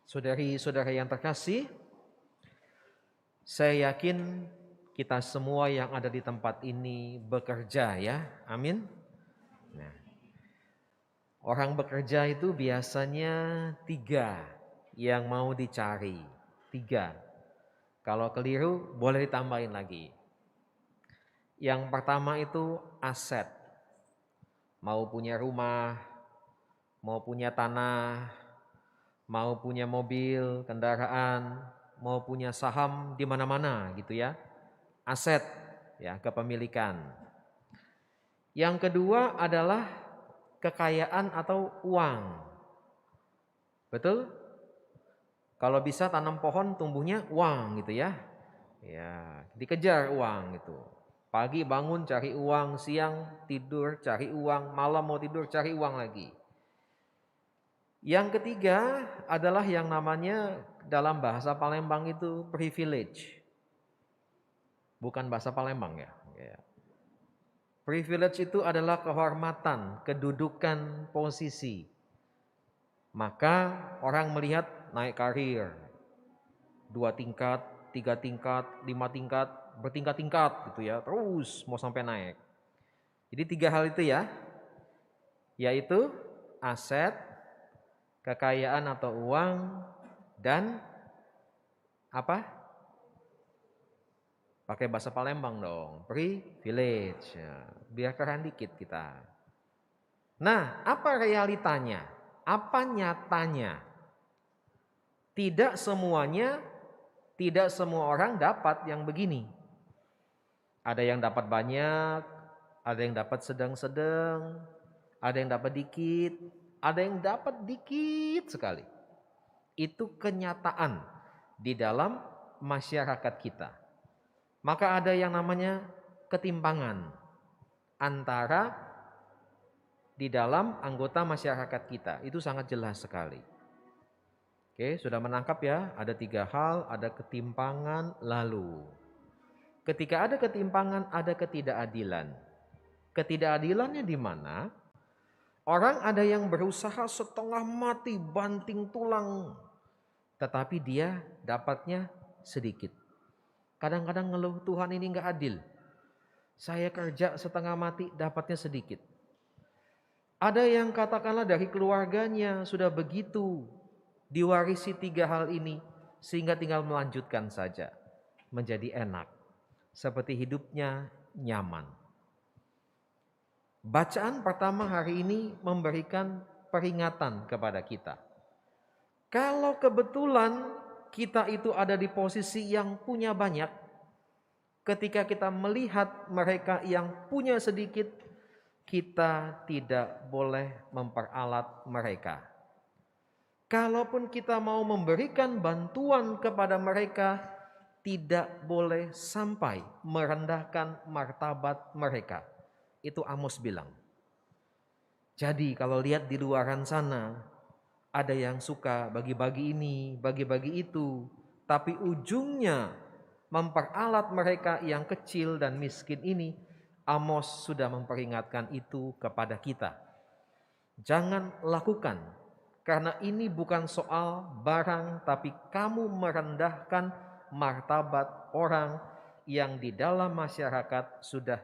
Saudari-saudara yang terkasih, saya yakin kita semua yang ada di tempat ini bekerja ya, amin. Nah, orang bekerja itu biasanya 3 yang mau dicari, 3. Kalau keliru boleh ditambahin lagi. Yang pertama itu aset, mau punya rumah, mau punya tanah, mau punya mobil, kendaraan, mau punya saham di mana-mana gitu ya. Aset ya, kepemilikan. Yang kedua adalah kekayaan atau uang. Betul? Kalau bisa tanam pohon tumbuhnya uang gitu ya. Ya, dikejar uang gitu. Pagi bangun cari uang, siang tidur cari uang, malam mau tidur cari uang lagi. Yang ketiga adalah yang namanya dalam bahasa Palembang itu privilege. Bukan bahasa Palembang ya. Privilege itu adalah kehormatan, kedudukan, posisi. Maka orang melihat naik karir, 2 tingkat, 3 tingkat, 5 tingkat, bertingkat-tingkat gitu ya, terus mau sampai naik. Jadi 3 hal itu ya, yaitu aset, kekayaan atau uang, dan apa? Pakai bahasa Palembang dong, privilege. Ya, biar keren dikit kita. Nah, apa realitanya? Apa nyatanya? Tidak semuanya, tidak semua orang dapat yang begini. Ada yang dapat banyak, ada yang dapat sedang-sedang, ada yang dapat dikit, ada yang dapat dikit sekali. Itu kenyataan di dalam masyarakat kita. Maka ada yang namanya ketimpangan antara di dalam anggota masyarakat kita. Itu sangat jelas sekali. Oke, sudah menangkap ya? Ada 3 hal, ada ketimpangan lalu. Ketika ada ketimpangan, ada ketidakadilan. Ketidakadilannya di mana? Orang ada yang berusaha setengah mati, banting tulang, tetapi dia dapatnya sedikit. Kadang-kadang ngeluh, Tuhan ini gak adil. Saya kerja setengah mati, dapatnya sedikit. Ada yang katakanlah dari keluarganya sudah begitu diwarisi 3 hal ini, sehingga tinggal melanjutkan saja. Menjadi enak. Seperti hidupnya nyaman. Bacaan pertama hari ini memberikan peringatan kepada kita. Kalau kebetulan kita itu ada di posisi yang punya banyak, ketika kita melihat mereka yang punya sedikit, kita tidak boleh memperalat mereka. Kalaupun kita mau memberikan bantuan kepada mereka, tidak boleh sampai merendahkan martabat mereka. Itu Amos bilang. Jadi kalau lihat di luaran sana, ada yang suka bagi-bagi ini, bagi-bagi itu, tapi ujungnya memperalat mereka yang kecil dan miskin ini. Amos sudah memperingatkan itu kepada kita. Jangan lakukan, karena ini bukan soal barang, tapi kamu merendahkan martabat orang yang di dalam masyarakat sudah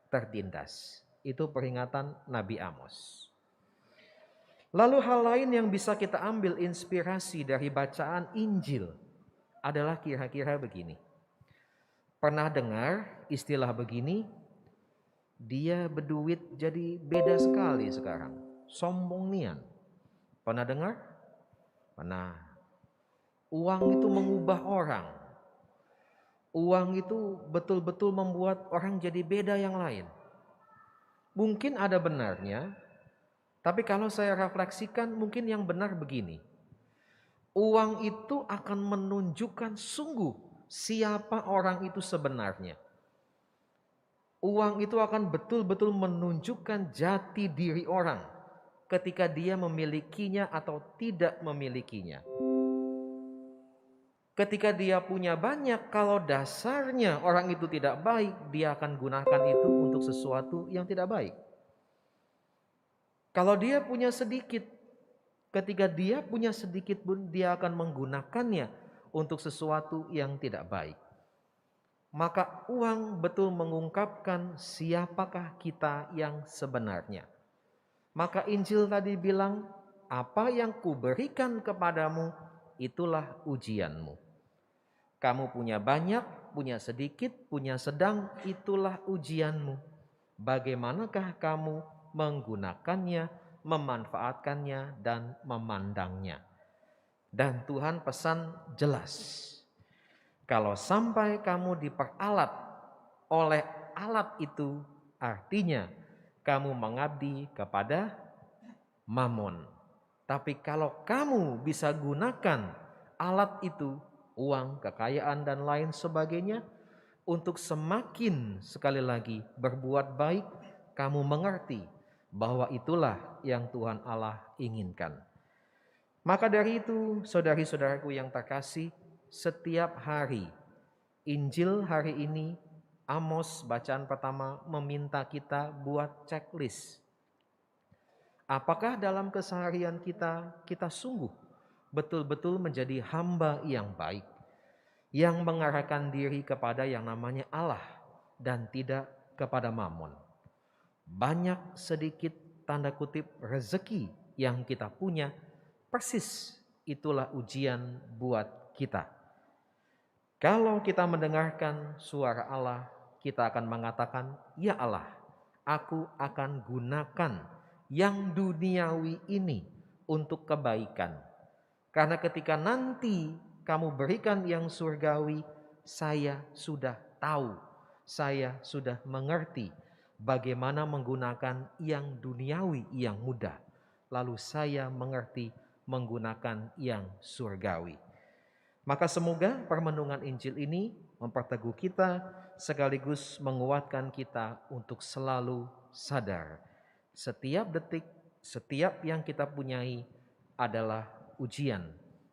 tertindas. Itu peringatan Nabi Amos. Lalu hal lain yang bisa kita ambil inspirasi dari bacaan Injil adalah kira-kira begini. Pernah dengar istilah begini? Dia berduit jadi beda sekali sekarang. Sombong nian. Pernah dengar? Pernah. Uang itu mengubah orang. Uang itu betul-betul membuat orang jadi beda yang lain. Mungkin ada benarnya, tapi kalau saya refleksikan mungkin yang benar begini. Uang itu akan menunjukkan sungguh siapa orang itu sebenarnya. Uang itu akan betul-betul menunjukkan jati diri orang ketika dia memilikinya atau tidak memilikinya. Ketika dia punya banyak, kalau dasarnya orang itu tidak baik, dia akan gunakan itu untuk sesuatu yang tidak baik. Kalau dia punya sedikit, Ketika dia punya sedikit pun, dia akan menggunakannya untuk sesuatu yang tidak baik. Maka uang betul mengungkapkan siapakah kita yang sebenarnya. Maka Injil tadi bilang, apa yang kuberikan kepadamu, itulah ujianmu. Kamu punya banyak, punya sedikit, punya sedang, itulah ujianmu. Bagaimanakah kamu menggunakannya, memanfaatkannya, dan memandangnya. Dan Tuhan pesan jelas, kalau sampai kamu diperalat oleh alat itu, artinya kamu mengabdi kepada Mamon. Tapi kalau kamu bisa gunakan alat itu, uang, kekayaan, dan lain sebagainya, untuk semakin sekali lagi berbuat baik, kamu mengerti bahwa itulah yang Tuhan Allah inginkan. Maka dari itu, saudari-saudaraku yang terkasih, setiap hari, Injil hari ini, Amos bacaan pertama meminta kita buat checklist. Apakah dalam keseharian kita sungguh betul-betul menjadi hamba yang baik, yang mengarahkan diri kepada yang namanya Allah dan tidak kepada Mamon. Banyak sedikit tanda kutip rezeki yang kita punya, persis itulah ujian buat kita. Kalau kita mendengarkan suara Allah, kita akan mengatakan, ya Allah, aku akan gunakan yang duniawi ini untuk kebaikan. Karena ketika nanti kamu berikan yang surgawi, saya sudah tahu, saya sudah mengerti bagaimana menggunakan yang duniawi yang mudah. Lalu saya mengerti menggunakan yang surgawi. Maka semoga permenungan Injil ini memperteguh kita sekaligus menguatkan kita untuk selalu sadar. Setiap detik, setiap yang kita punyai adalah ujian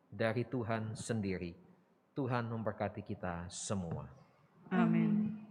dari Tuhan sendiri. Tuhan memberkati kita semua. Amin.